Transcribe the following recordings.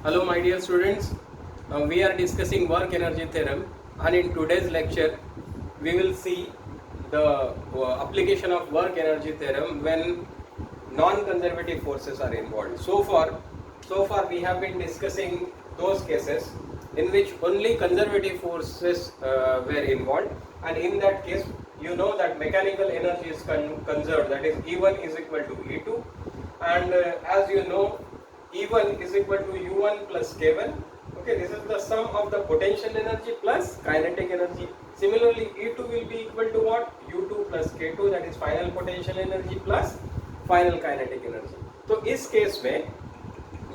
Hello my dear students, we are discussing work energy theorem, and in today's lecture we will see the application of work energy theorem when non-conservative forces are involved. So far we have been discussing those cases in which only conservative forces were involved, and in that case you know that mechanical energy is conserved, that is E1 is equal to E2, and as you know E1 is equal to U1 plus K1. Okay, this is the sum of the potential energy plus kinetic energy. Similarly, E2 will be equal to what? U2 plus K2, that is final potential energy plus final kinetic energy. So, इस case में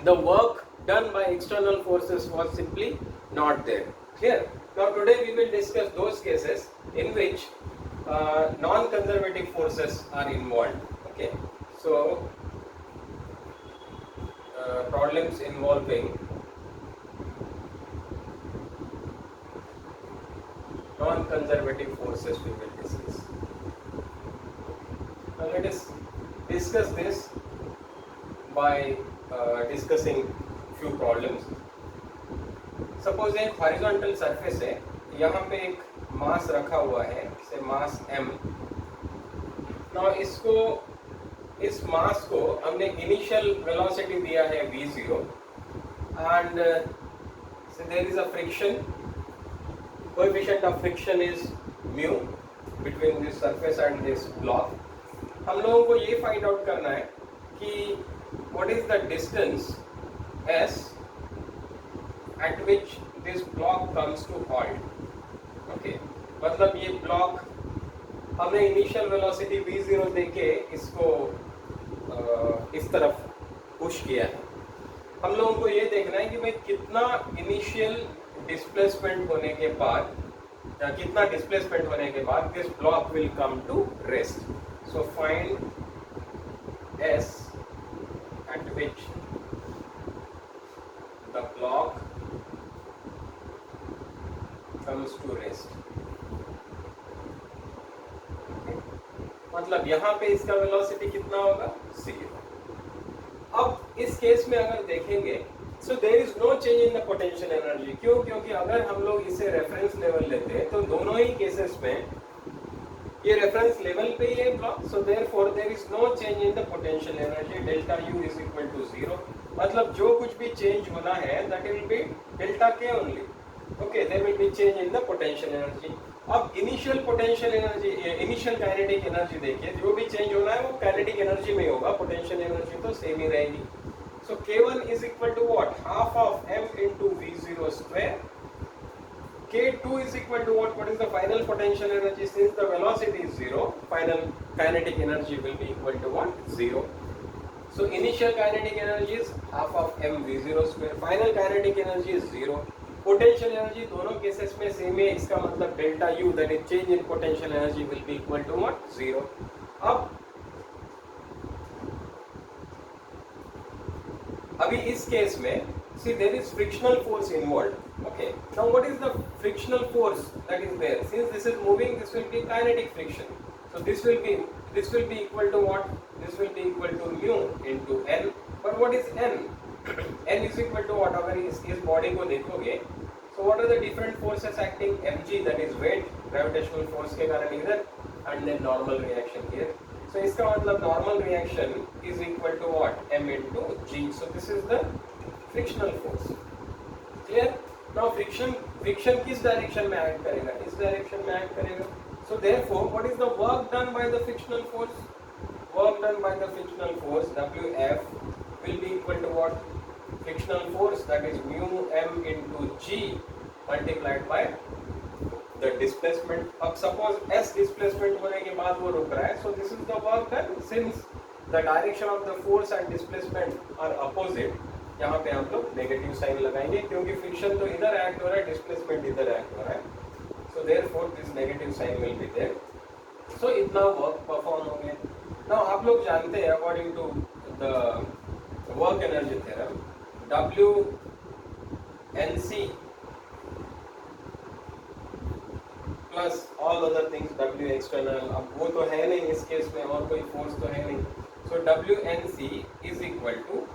the work done by external forces was simply not there. Clear? Now today we will discuss those cases in which non-conservative forces are involved. Okay, so problems involving non-conservative forces we will discuss. Now let us discuss this by discussing few problems. Suppose एक horizontal surface है, यहाँ पे एक mass रखा हुआ है, say mass m. Now इस मास को हमने इनिशियल वेलोसिटी दिया है v0 and so there is a friction, coefficient of friction is mu between this surface and this block. हम लोगों को ये फाइंड आउट करना है कि what is the distance s at which this block comes to halt. Okay, मतलब ये block हमने इनिशियल वेलोसिटी v0 देके इसको इस तरफ पुश किया है. हम लोगों को ये देखना है कि भाई कितना इनिशियल डिस्प्लेसमेंट होने के बाद या कितना डिस्प्लेसमेंट होने के बाद this block will come to rest. So find s at which the block comes to rest. मतलब यहाँ पे इसका वेलोसिटी कितना होगा? 0. अब इस केस में अगर देखेंगे so there is no change in the potential energy. क्यों? क्योंकि अगर हम लोग इसे रेफरेंस लेवल लेते हैं तो दोनों ही केसेस में ये रेफरेंस लेवल पे ही है block. So therefore there is no change in the potential energy. Delta you is equal to 0. मतलब जो कुछ भी चेंज होना है that will be delta K only. Okay, there will be change in the potential energy. अब initial potential energy, initial kinetic energy देखिए, जो भी चेंज होना है वो काइनेटिक एनर्जी में होगा, पोटेंशियल एनर्जी तो सेम ही रहेगी. So K1 is equal to what? Half of m into v0 square. K2 is equal to what? What is the final potential energy? Since the velocity is 0, final kinetic energy will be equal to what? 0. So initial kinetic energy is half of m v0 square. Final kinetic energy is 0. Potential energy दोनों cases में same है. इसका मतलब delta u, that is change in potential energy, will be equal to what? 0. अब अभी इस case में see there is frictional force involved. Okay, now what is the frictional force that is there? Since this is moving, this will be kinetic friction. So this will be equal to what? This will be equal to mu into n. But what is n? n is equal to what? अगर इस body को देखोगे, so what are the different forces acting? mg, that is weight, gravitational force के कारण इधर, and then normal reaction here. So इसका मतलब normal reaction is equal to what? m into g. So this is the frictional force. Clear? Now friction किस direction में act करेगा? इस direction में एक्ट करेगा. So therefore, what is the work done by the frictional force? Work done by the frictional force, Wf, will be equal to what? Frictional force, that is mu m into g multiplied by the displacement. अब suppose s displacement होने के बाद वो रुक रहा है. So this is the work done. Since the direction of the force and displacement are opposite, यहाँ पे हम लोग नेगेटिव साइन लगाएंगे क्योंकि फ्रिक्शन तो इधर एक्ट हो रहा है, डिस्प्लेसमेंट इधर एक्ट हो रहा है. So therefore this negative sign will be there. So इतना वर्क परफॉर्म हो गया. Now आप लोग जानते हैं according to the work energy theorem, W NC plus all other things, W external, अब वो तो है नहीं इस केस में और कोई फोर्स तो है नहीं. So WNC is equal to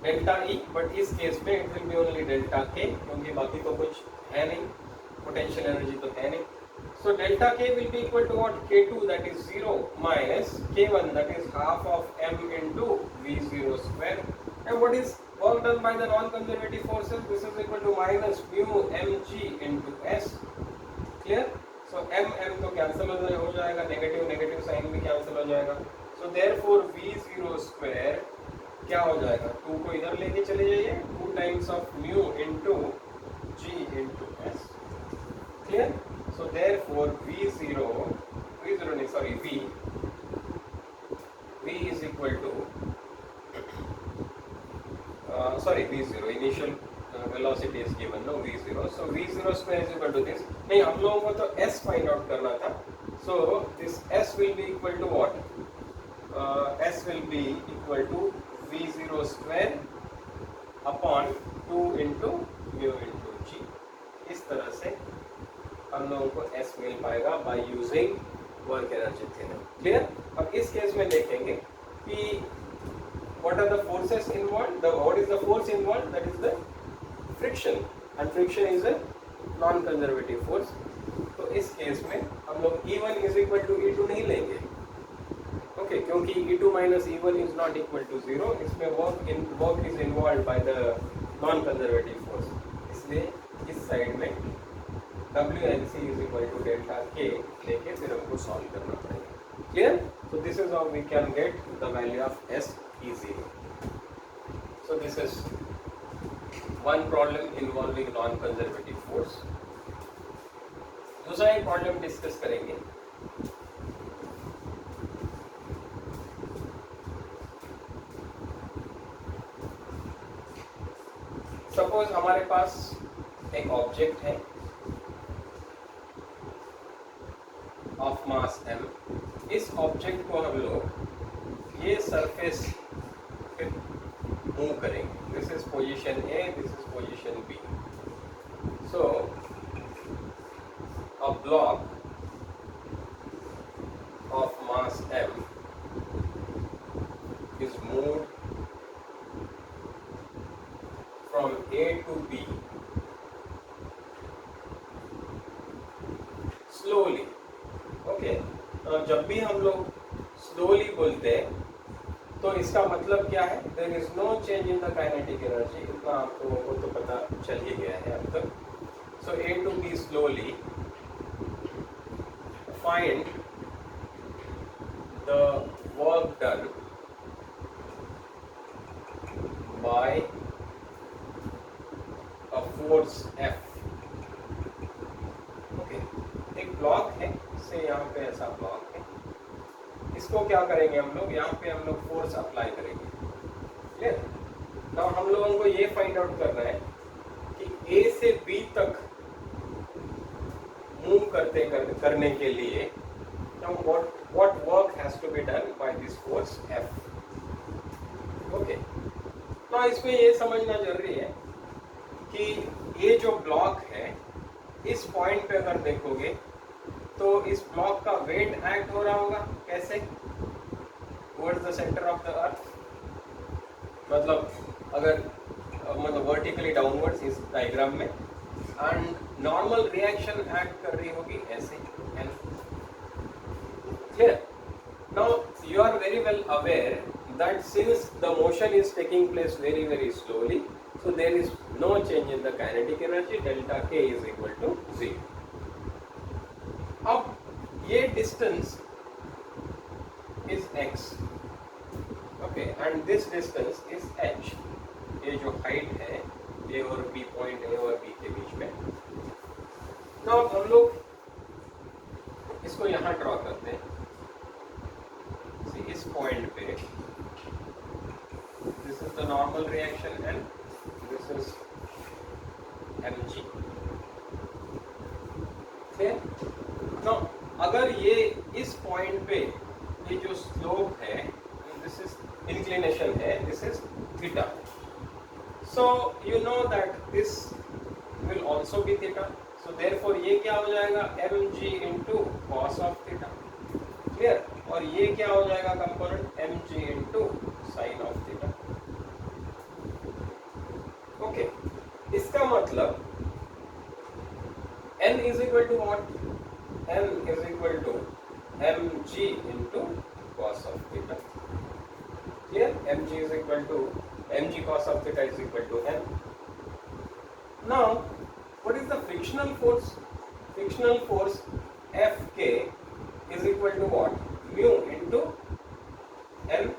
delta E, but इस केस में it will B only delta के, क्योंकि बाकी तो कुछ है नहीं, पोटेंशियल एनर्जी तो है नहीं. So delta K will be equal to what? K2, that is 0, minus K1, that is half of m into V0 square. And what is work done by the non-conservative forces? This is equal to minus mu mg into s. Clear? So m तो cancel हो जाएगा, negative sign भी cancel हो जाएगा. So therefore V0 square क्या हो जाएगा? 2 को इधर लेके चले जाइए, 2 times of mu into g into s. Clear? So therefore V is equal to V0 initial velocity is given, no, V0. So V0 square is equal to this. नहीं, हम लोगों को तो S find out करना था. So this S will be equal to what? S will be equal to V0 square upon 2 into mu into G. इस तरह से हम लोगों को S मिल पाएगा by using work energy theorem. Clear? अब इस केस में देखेंगे कि what are the forces involved. What is the force involved? That is the friction, and friction is a non conservative force. तो इस केस में हम लोग E1 is equal to E2 नहीं लेंगे, ओके, क्योंकि E2 minus E1 is not equal to 0. इसमें work is involved by the non conservative force. इसलिए इस साइड में WNC is equal to delta K लेके फिर हमको सॉल्व करना पड़ेगा. Clear? So this is how we can get the value of S easily. So this is one problem involving non-conservative force. दूसरा एक प्रॉब्लम डिस्कस करेंगे. Suppose हमारे पास एक ऑब्जेक्ट है ऑफ मास m. इस ऑब्जेक्ट को हम लोग ये सरफेस पे मूव करेंगे. This is position A, this is position B. So a block of mass m is moved from A to B slowly. Okay, जब भी हम लोग स्लोली बोलते हैं तो इसका मतलब क्या है? There is no change in the kinetic energy. इतना आप लोगों को तो पता चल ही गया है अब तक. सो A to B slowly, find the work done by a force F. Okay, एक ब्लॉक है से यहाँ पे ऐसा ब्लॉक है. इसको क्या करेंगे हम लोग? यहाँ पे हम लोग फोर्स अप्लाई करेंगे. क्लियर? नाउ हम लोगों को ये फाइंड आउट करना है कि A से B तक मूव करने के लिए what work has to be done by this force F. Okay, तो इसमें ये समझना जरूरी है कि ये जो ब्लॉक है, इस पॉइंट पे अगर देखोगे तो इस ब्लॉक का वेट एक्ट हो रहा होगा. कैसे? Towards the centre of the earth. मतलब अगर वर्टिकली डाउनवर्ड्स इस डायग्राम में, एंड नॉर्मल रिएक्शन एक्ट कर रही होगी ऐसे. Clear? Now you are very well aware that since the motion is taking place very very slowly, so there is no change in the kinetic energy. Delta K is equal to 0. अब ये distance is x, okay, and this distance is h. ये जो height है A और B point A और B के बीच में. now हम लोग इसको यहाँ ड्रॉ करते हैं. इस पॉइंट पे this is the normal reaction and this is mg. clear? now अगर ये इस पॉइंट पे ये जो स्लोप है, this is inclination है, this is theta. so you know that this will also be theta. so therefore ये क्या हो जाएगा? mg into cos of theta. clear? और ये क्या हो जाएगा component? mg into sin of theta. is equal to what? M is equal to mg into cos of theta. Clear? Mg is equal to mg cos of theta is equal to m. Now, what is the frictional force? Frictional force Fk is equal to what? Mu into m.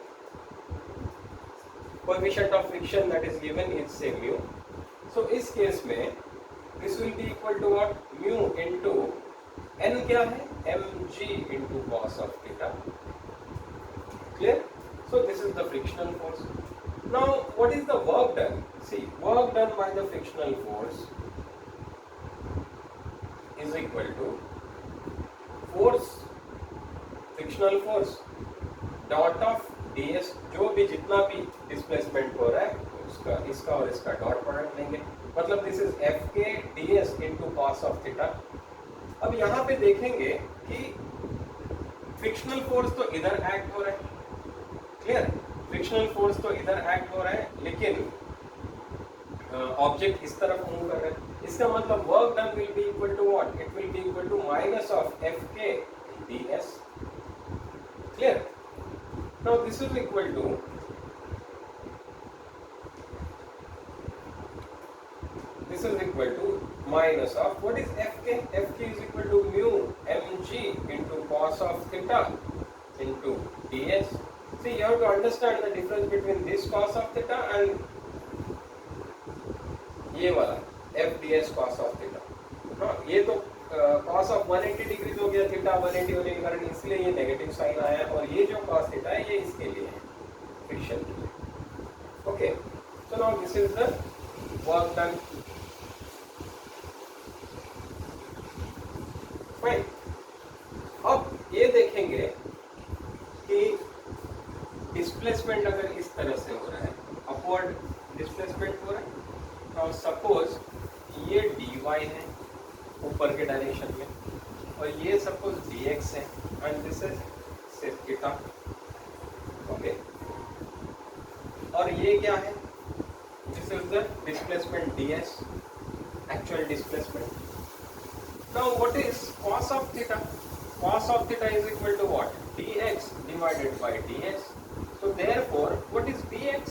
Coefficient of friction that is given is say mu. So इस case में this will be equal to what? Mu into n क्या है? mg into cos of theta. Clear? So this is the frictional force. Now what is the work done? See, work done by the frictional force is equal to force, frictional force dot of ds, जो भी जितना भी displacement हो रहा है उसका इसका और इसका डॉट प्रोडक्ट लेंगे, मतलब this is F K D S into cos of theta. अब यहाँ पे देखेंगे कि फ्रिक्शनल फोर्स तो इधर एक्ट हो रहा है. क्लियर? फ्रिक्शनल फोर्स तो इधर एक्ट हो रहा है, लेकिन ऑब्जेक्ट इस तरफ मूव कर रहा है. इसका मतलब work done will be equal to what? It will be equal to minus of F K D S. Clear? Now this is equal to minus of what is Fk? Fk is equal to mu mg into cos of theta into ds. See, you have to understand the difference between this cos of theta and ये वाला f ds cos of theta. हाँ, ये तो cos of 180 degree हो गया, theta 180 होने के कारण इसलिए ये नेगेटिव साइन आया, और ये जो cos थीटा है ये इसके लिए है, फ्रिक्शन के लिए. Okay, so now this is the work done. Fine. अब ये देखेंगे कि डिस्प्लेसमेंट अगर इस तरह से हो रहा है, अपवर्ड डिस्प्लेसमेंट हो रहा है, और सपोज ये dy है ऊपर के डायरेक्शन में, और ये सपोज dx है, and this is sec theta. Okay, और ये क्या है? This is the displacement ds, actual displacement. Now what is cos of theta? Cos of theta is equal to what? dx divided by ds. So therefore, what is dx?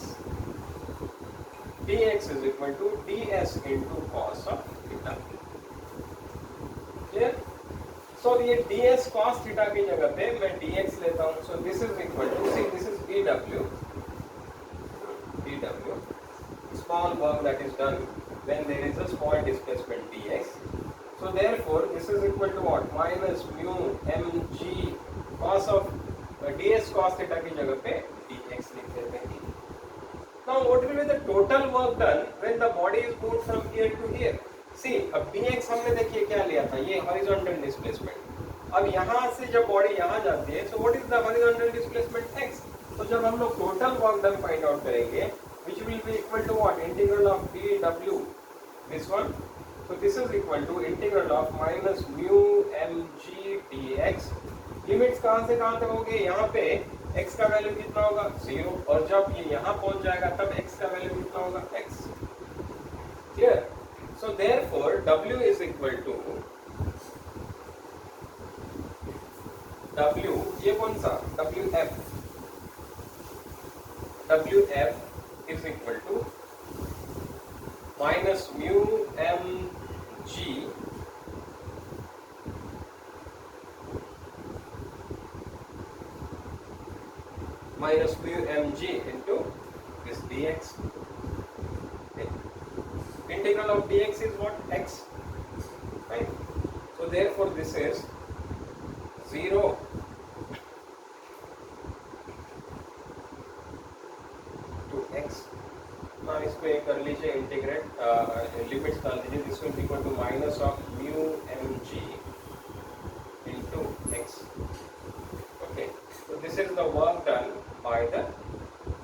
dx is equal to ds into cos of theta. Clear? So ये ds cos theta की जगह पे मैं dx लेता हूँ. So this is equal to, see, this is dw, small work that is done when there is a small displacement dx. So therefore this is equal to what? Minus mu mg cos of ds cos theta की जगह पे dx लिख देते हैं. Now what will be the total work done when the body is moved from here to here? See, अब dx हमने देखिए क्या लिया था, ये horizontal displacement. अब यहाँ से जब बॉडी यहाँ जाती है, so what is the horizontal displacement x? तो जब हम लोग total work done find out करेंगे, which will be equal to what? Integral of dw, this one. So this is equal to integral of minus mu mg dx. Limits कहाँ से कहाँ तक होंगे? यहाँ पे x का वैल्यू कितना होगा? 0, और जब ये यहाँ पहुँच जाएगा तब x का वैल्यू कितना होगा? x. Clear? So therefore w is equal to w, ये कौन सा? wf. wf is equal to minus mu mg minus mu mg into this dx. Okay. Integral of dx is what? X. Right? So therefore this is 0 to x. Now इसको एक कर लीजिए, integrate limits डाल दीजिए. This will be equal to minus of mu mg into x. Okay, so this is the work done by the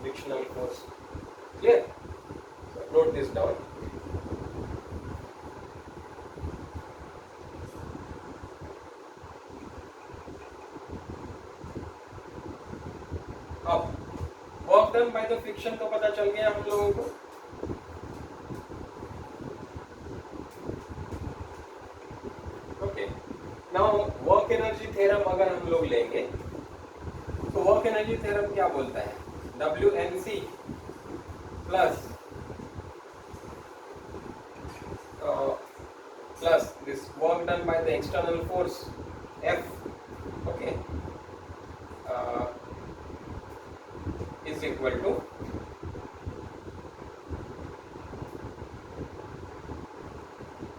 frictional force. Clear? So note this down. अब work done by the friction तो पता चल गया हम लोगों को. Theorem अगर हम लोग लेंगे तो वर्क एनर्जी थ्योरम क्या बोलता है, WNC plus plus this work done by the external force F, okay, is equal to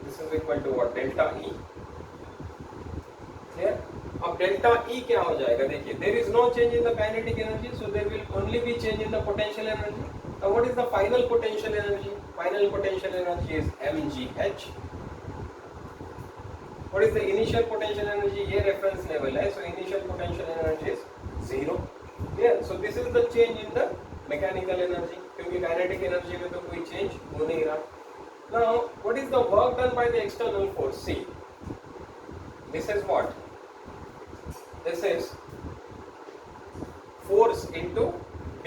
this is equal to what, delta E. Clear? अब delta E क्या हो जाएगा, देखिए there is no change in the kinetic energy, so there will only be change in the potential energy. Now what is the final potential energy? Final potential energy is mgh. What is the initial potential energy? ये reference level है, so initial potential energy is 0. Yeah, so this is the change in the mechanical energy, क्योंकि kinetic energy में तो कोई change हो नहीं रहा. Now, what is the work done by the external force? See, this is what? This is force into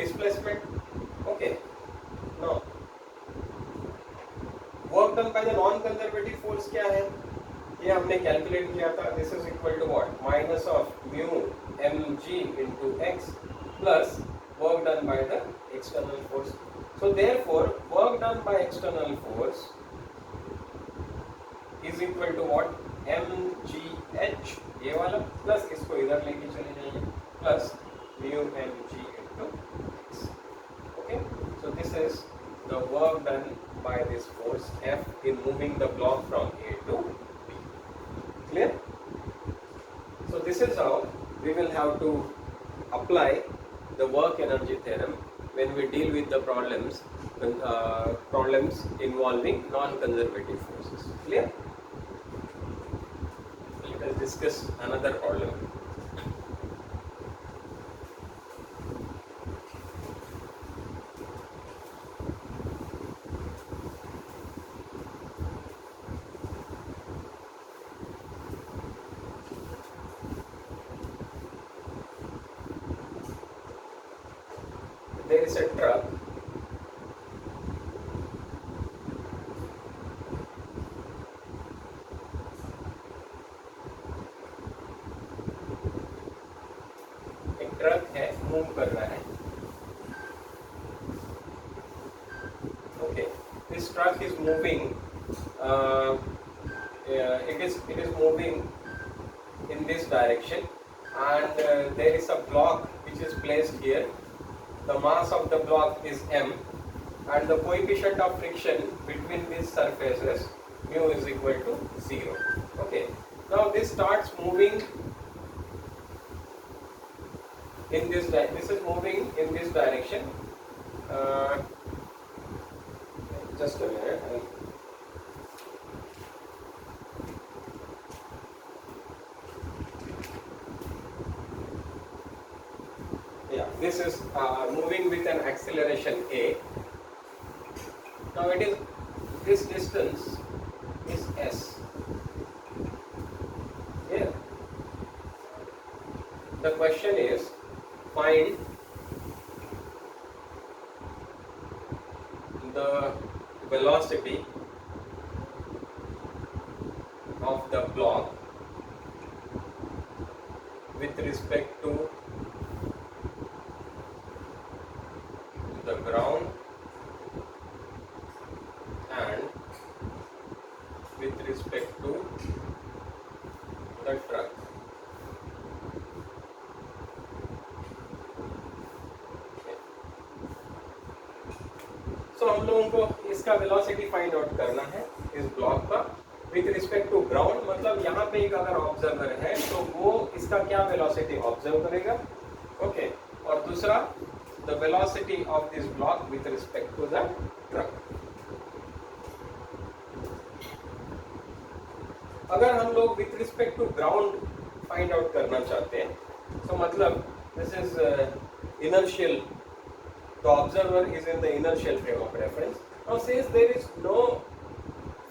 displacement. Okay. Now, work done by the non-conservative force क्या है? ये हमने कैलकुलेट किया था. This is equal to what, minus of mu mg into x plus work done by the external force. So therefore work done by external force is equal to what, mgh, ये वाला plus इसको इधर लेके चले जाइए, plus mu mg into x. Okay, so this is the work done by this force F in moving the block from A to B. Clear? So this is how we will have to apply the work energy theorem when we deal with the problems involving non-conservative forces. Clear? Let us discuss another problem. There is a truck. एक truck है, move कर रहा है. Okay, this truck is moving. It is moving in this direction, and there is a block which is placed here. The mass of the block is m, and the coefficient of friction between these surfaces mu is equal to 0. Okay, now this starts moving in this direction. This is moving in this direction. Just a minute. This is moving with an acceleration a. Now it is, this distance is s. Yeah. The question is, find the velocity of the block with respect to the ground and with respect to the truck. So हम लोगों को इसका velocity find out करना है इस block का with respect to ground. मतलब यहाँ पे एक अगर ऑब्जर्वर है तो वो इसका क्या वेलोसिटी ऑब्जर्व करेगा. ओके, और दूसरा the velocity of this block with respect to the truck. अगर हम लोग with respect to ground find out करना चाहते हैं, so मतलब this is inertial. The observer is in the inertial frame of reference. Now since there is no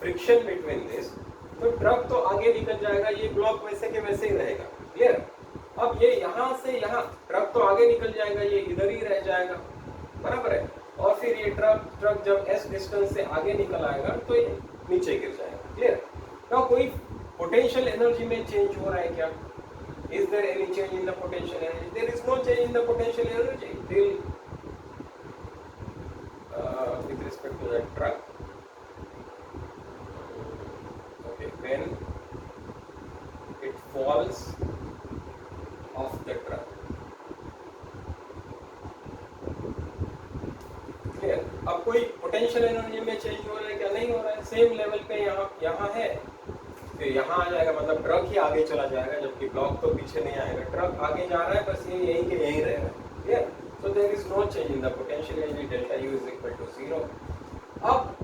friction between this, तो truck तो आगे निकल जाएगा, ये block वैसे के वैसे ही रहेगा. Clear? अब ये यहाँ से यहाँ ट्रक तो आगे निकल जाएगा, ये इधर ही रह जाएगा, बराबर है. और फिर ये ट्रक जब s डिस्टेंस से आगे निकल आएगा तो ये नीचे गिर जाएगा. क्लियर? नाउ कोई पोटेंशियल एनर्जी में चेंज हो रहा है क्या? Is there any change in the potential energy? There is no change in the potential energy till with respect to the truck. Okay, when it falls off the truck. Clear? अब कोई potential energy में change हो रहा है क्या? नहीं हो रहा है, सेम लेवल पे यहाँ है, फिर यहाँ आ जाएगा, मतलब ट्रक ही आगे चला जाएगा, जबकि ब्लॉक तो पीछे नहीं आएगा, ट्रक आगे जा रहा है, बस ये यहीं के यहीं रहेगा। Clear? So there is no change in the potential energy, delta you is equal to 0। अब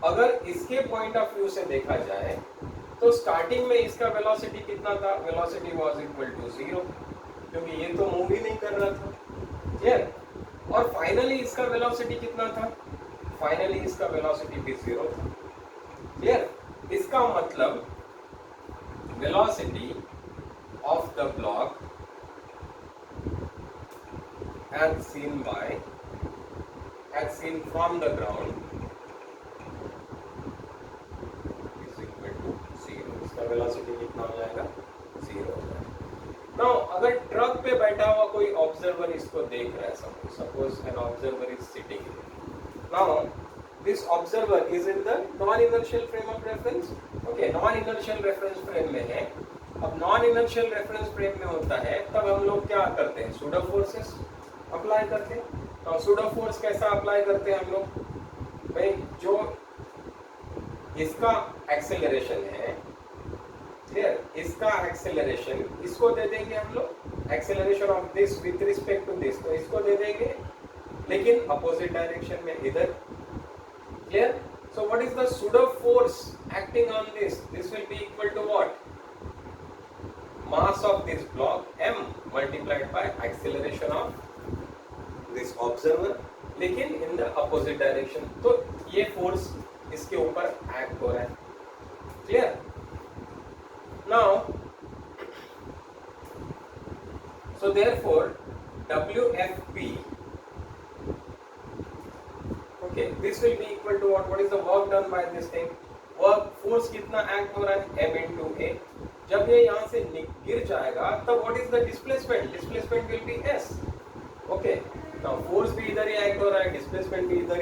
अगर इसके पॉइंट ऑफ व्यू से देखा जाए तो स्टार्टिंग में इसका वेलोसिटी कितना था? वेलोसिटी वाज इक्वल टू 0, क्योंकि ये तो मूव ही नहीं कर रहा था। क्लियर? और फाइनली इसका वेलोसिटी कितना था? फाइनली इसका वेलोसिटी भी 0 था। क्लियर? इसका मतलब velocity of the block as seen from the ground is equal to 0। इसका वेलोसिटी कितना हो जाएगा? 0 हो जाएगा। नाउ अगर ट्रक पे बैठा हुआ कोई ऑब्जर्वर इसको देख रहा है, suppose an observer is sitting, now this observer is in the non inertial frame of reference. Okay, non inertial reference frame में है। अब नॉन इनर्शियल रेफरेंस फ्रेम में होता है तब हम लोग क्या करते हैं? सूडो फोर्सेस अप्लाई करते हैं। तो सूडो फोर्स कैसा अप्लाई करते हैं हम लोग? भाई जो इसका एक्सेलरेशन है, क्लियर, इसका एक्सेलरेशन इसको दे देंगे हम लोग, acceleration of this with respect to this, तो इसको दे देंगे लेकिन अपोजिट डायरेक्शन में, इधर। Clear? So what is the pseudo force acting on this? This will be equal to what? Mass of this block m multiplied by acceleration of this observer, लेकिन in the opposite direction. तो ये force इसके ऊपर act हो रहा है। Clear? Now so therefore WFP, okay, this will be equal to what? What is the work done by this thing? Work force कितना act हो रहा है? m into a। जब ये यहाँ से गिर जाएगा तब what is the displacement? Displacement will be s। Okay, now force भी इधर ही एक्ट हो रहा है, डिस्प्लेसमेंट भी इधर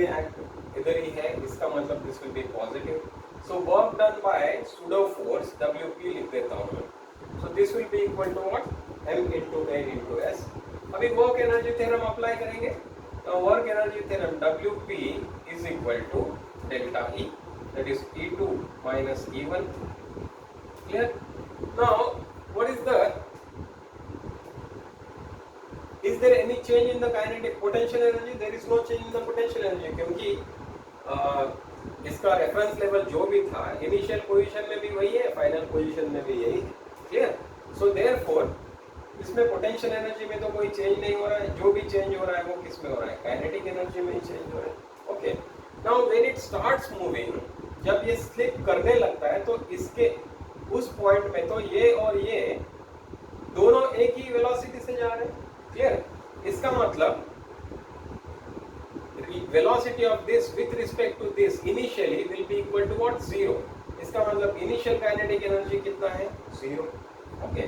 ही है, इसका मतलब this will be positive. So work done by pseudo force WP लिख देता हूँ मैं। So this will be equal to what? m into a into s। अभी वर्क एनर्जी थ्योरम अप्लाई करेंगे। तो work energy theorem WP is equal to delta E, that is E2 minus E1। Clear? Now what is the Is there any change in the kinetic potential energy? There is no change in the potential energy, क्योंकि इसका reference level जो भी था initial position में भी वही है, final position में भी यही है। क्लियर? सो देयरफॉर इसमें पोटेंशियल एनर्जी में तो कोई चेंज नहीं हो रहा है, जो भी चेंज हो रहा है वो किस में हो रहा है? काइनेटिक एनर्जी में ही चेंज हो रहा है। Okay, now when it starts moving, जब ये स्लिप करने लगता है तो इसके उस पॉइंट में तो ये और ये दोनों एक ही वेलोसिटी से जा रहे हैं। क्लियर? इसका मतलब velocity of this with respect to this initially will be equal to what? 0। इसका मतलब इनिशियल काइनेटिक एनर्जी कितना है? 0। ओके,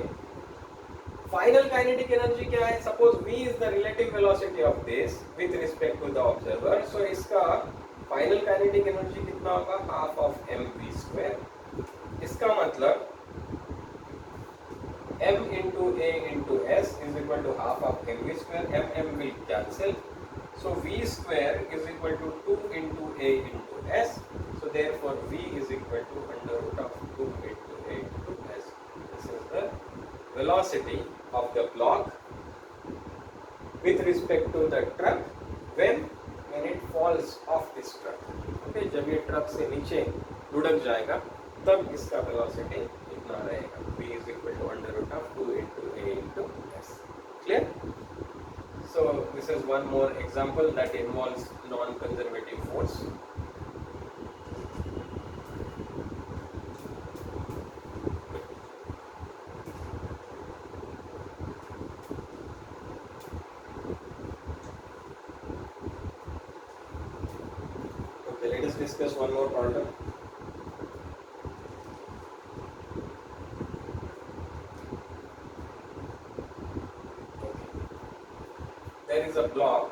फाइनल काइनेटिक एनर्जी क्या है? Suppose v is the relative velocity of this with respect to the observer, so इसका final kinetic energy कितना होगा? Half of mv²। इसका मतलब m into a into s is equal to half of mv², m will cancel, so v² is equal to 2 into a into s, so therefore v is equal to under root of 2 into a into s। This is the velocity of the block with respect to the truck when it falls off this truck। okay, जब ये truck से नीचे लुढ़क जाएगा तब इसका velocity इतना रहेगा, v is equal to under root of 2 into a into s। clear? So this is one more example that involves non-conservative force। okay, let us discuss one more problem। is a block.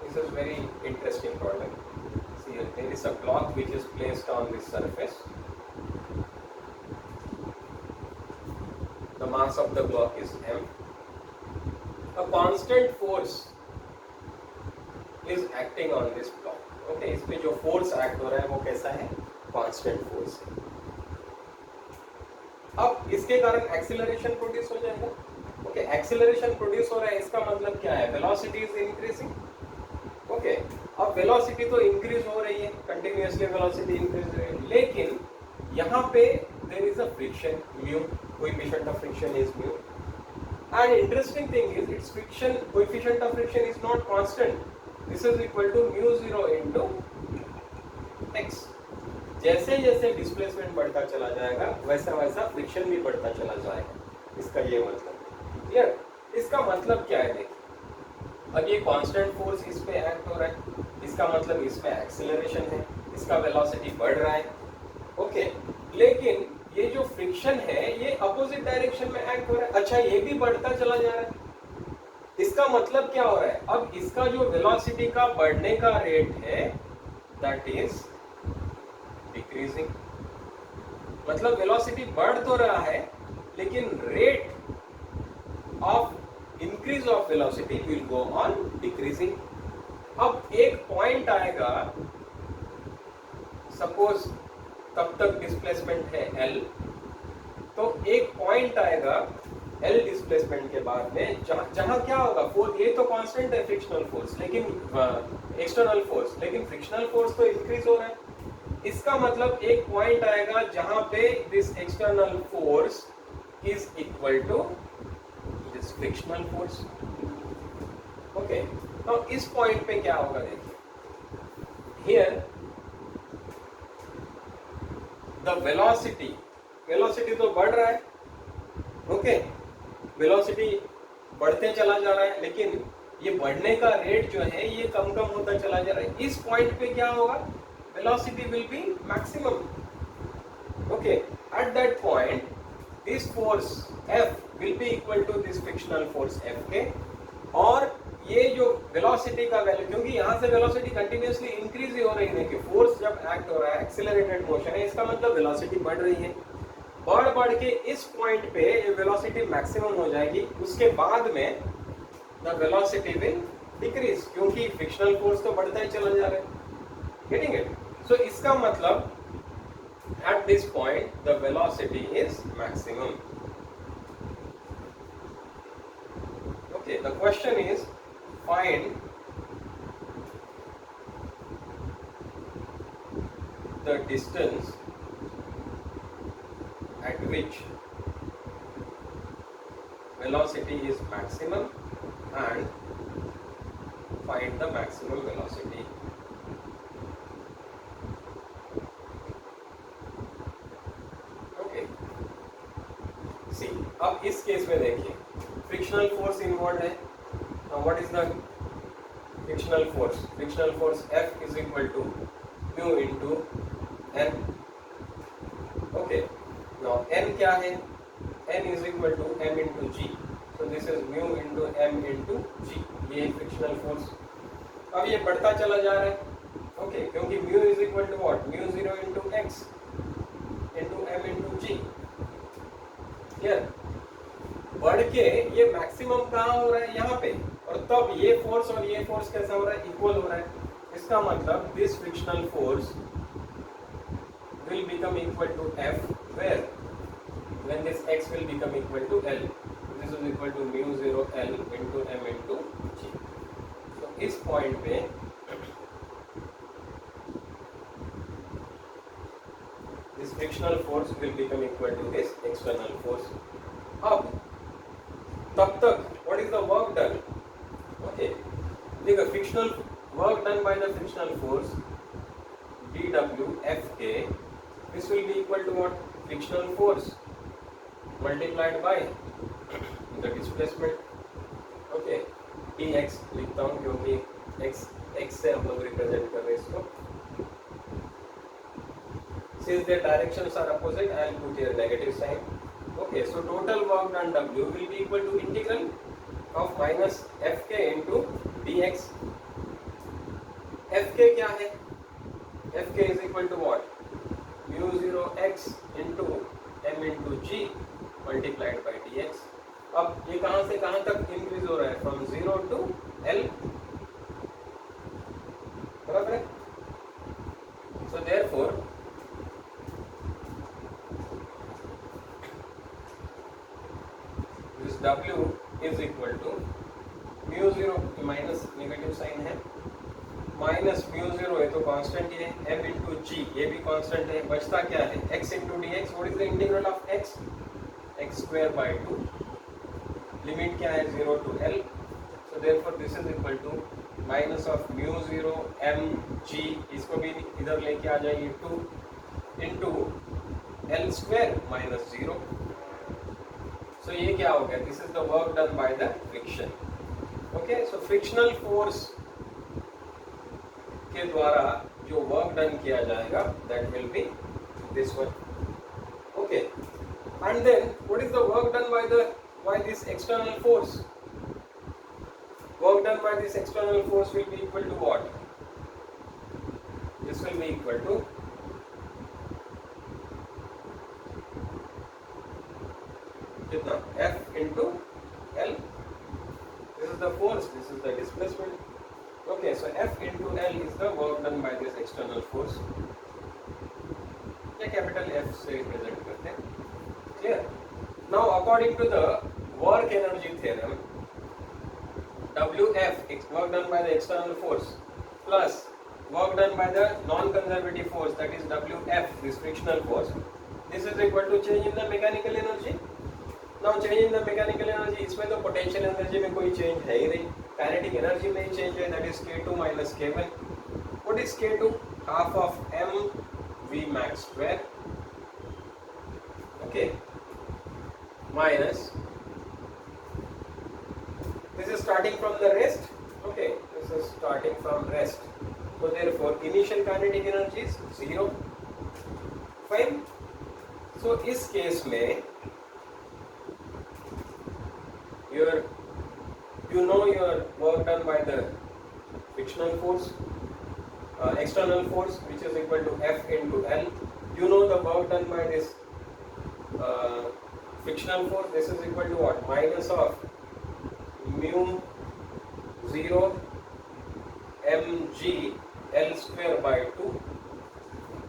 This is very interesting problem. See, there is a block which is placed on this surface. The mass of the block is m. A constant force is acting on this block. Okay, इस पे जो force act हो रहा है वो कैसा है? Constant force है. अब इसके कारण acceleration produce हो जाएगा. Okay, acceleration produce हो रहा है, इसका मतलब क्या है? Velocity is increasing. Okay, अब velocity तो increase हो रही है, continuously velocity increase हो रही है, लेकिन यहाँ पे there is a friction mu, coefficient of friction is mu. And interesting thing is its friction coefficient of friction is not constant. This is equal to mu 0 into x. जैसे जैसे displacement बढ़ता चला जाएगा वैसा वैसा फ्रिक्शन भी बढ़ता चला जाएगा. इसका ये मतलब क्लियर. इसका मतलब क्या है? देखिए, अब ये कांस्टेंट फोर्स इस पे एक्ट हो रहा है, इसका मतलब इस पे एक्सेलरेशन है, इसका वेलोसिटी बढ़ रहा है. ओके, लेकिन ये जो फ्रिक्शन है ये अपोजिट डायरेक्शन में एक्ट हो रहा है. अच्छा, ये भी बढ़ता चला जा रहा है. इसका मतलब क्या हो रहा है? अब इसका जो वेलोसिटी का बढ़ने का रेट है दैट इज डिक्रीजिंग. मतलब वेलोसिटी बढ़ तो रहा है लेकिन rate of increase of velocity will go on decreasing. अब एक पॉइंट आएगा, सपोज तब तक डिस्प्लेसमेंट है L, तो एक पॉइंट आएगा L डिस्प्लेसमेंट के बाद में जहां क्या होगा? फोर्स ये तो कांस्टेंट है फ्रिक्शनल फोर्स, लेकिन एक्सटर्नल फोर्स, लेकिन फ्रिक्शनल फोर्स तो इंक्रीज हो रहा है. इसका मतलब एक पॉइंट आएगा जहां पे this external force is equal to this frictional force. Okay, तो इस पॉइंट पे क्या होगा? देखिए, हियर द वेलोसिटी तो बढ़ रहा है. ओके, वेलोसिटी बढ़ते चला जा रहा है, लेकिन ये बढ़ने का रेट जो है ये कम कम होता चला जा रहा है. इस पॉइंट पे क्या होगा? Velocity will be maximum. Okay, at that point this force F will be equal to this frictional force F के, और ये जो वेलोसिटी का वैल्यू, क्योंकि यहाँ से वेलोसिटी कंटिन्यूअसली इंक्रीज ही हो रही है, कि फोर्स जब एक्ट हो रहा है एक्सेलरेटेड मोशन है, इसका मतलब वेलोसिटी बढ़ रही है. बढ़ के इस पॉइंट पे ये वेलोसिटी मैक्सिमम हो जाएगी. उसके बाद में द वेलोसिटी विल डिक्रीज, क्योंकि फ्रिक्शनल फोर्स तो बढ़ता ही चला जा रहा है. Getting it? सो इसका मतलब at this point the velocity is maximum. Okay, the question is find the distance at which velocity is maximum and find the maximum velocity. Okay, see, अब इस केस में देखिए, फ्रिक्शनल फोर्स इन्वॉल्व है. Now what is the frictional force? Frictional force F is equal to mu into N. Okay. Now N क्या है? N is equal to M into G. So this is mu into M into G. ये है frictional force. अब ये बढ़ता चला जा रहा है. Okay, क्योंकि mu is equal to what? Mu 0 into X into M into G. Clear? बढ़ के ये मैक्सिमम कहाँ हो रहा है? यहाँ पे. और तब ये फोर्स और ये फोर्स कैसा हो रहा है? इक्वल हो रहा है. इसका मतलब this frictional force will become equal to F where when this X will become equal to L. This is equal to mu 0 L into M into G. So इस पॉइंट पे this frictional force will become equal to this external force. अब तब तक what is the work done? Okay, देखो frictional work done by the frictional force dW Fk, this will be equal to what? Frictional force multiplied by the displacement. Okay, dx लिखता हूँ क्योंकि x से हम लोग रिप्रेजेंट कर रहे हैं इसको. Since their directions are opposite, I will put here negative sign. Okay, so total work done W will be equal to integral of minus Fk into dx. Fk क्या है? Fk is equal to what? Mu 0 x into m into g multiplied by dx. अब ये कहाँ से कहाँ तक increase हो रहा है? फ्रॉम 0 to L, बराबर है? So therefore this W is equal to mu 0 minus negative sign है, माइनस म्यू 0 है तो कांस्टेंट ही है, m इंटू जी ये भी कांस्टेंट है, बचता क्या है? x into d x. What is the integral of x? x square by 2. Limit क्या है? 0 to l. So therefore this is equal to minus of mu 0 m g, इसको भी इधर लेके आ जाइए 2 इंटू l स्क्वायर माइनस 0. सो ये क्या हो गया? This is the work done by the friction. Okay, so frictional force के द्वारा जो वर्क डन किया जाएगा that will be this one. Okay, and then what is the work done by this external force? Work done by this external force will be equal to what? This will be equal to कितना? F into L. This is the force, this is the displacement. Okay, so F into L is the work done by this external force. या capital F से represent करते हैं. Clear? Now according to the work energy theorem, WF work done by the external force plus work done by the non-conservative force, that is WF, this frictional force, this is equal to change in the mechanical energy. Now change in the mechanical energy, इसमें तो potential energy में कोई change है ही नहीं, kinetic energy में ही change है, that is K2 minus K1. What is K2? Half of m v max square, okay, minus, this is starting from the rest, okay, this is starting from rest, so therefore initial kinetic energy is 0. Fine. So इस case में you know your work done by the frictional force, external force, which is equal to F into L. You know the work done by this frictional force, this is equal to what? Minus of mu 0 mg L square by 2.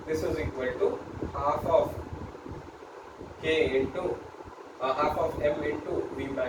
This is equal to half of K into half of m into v max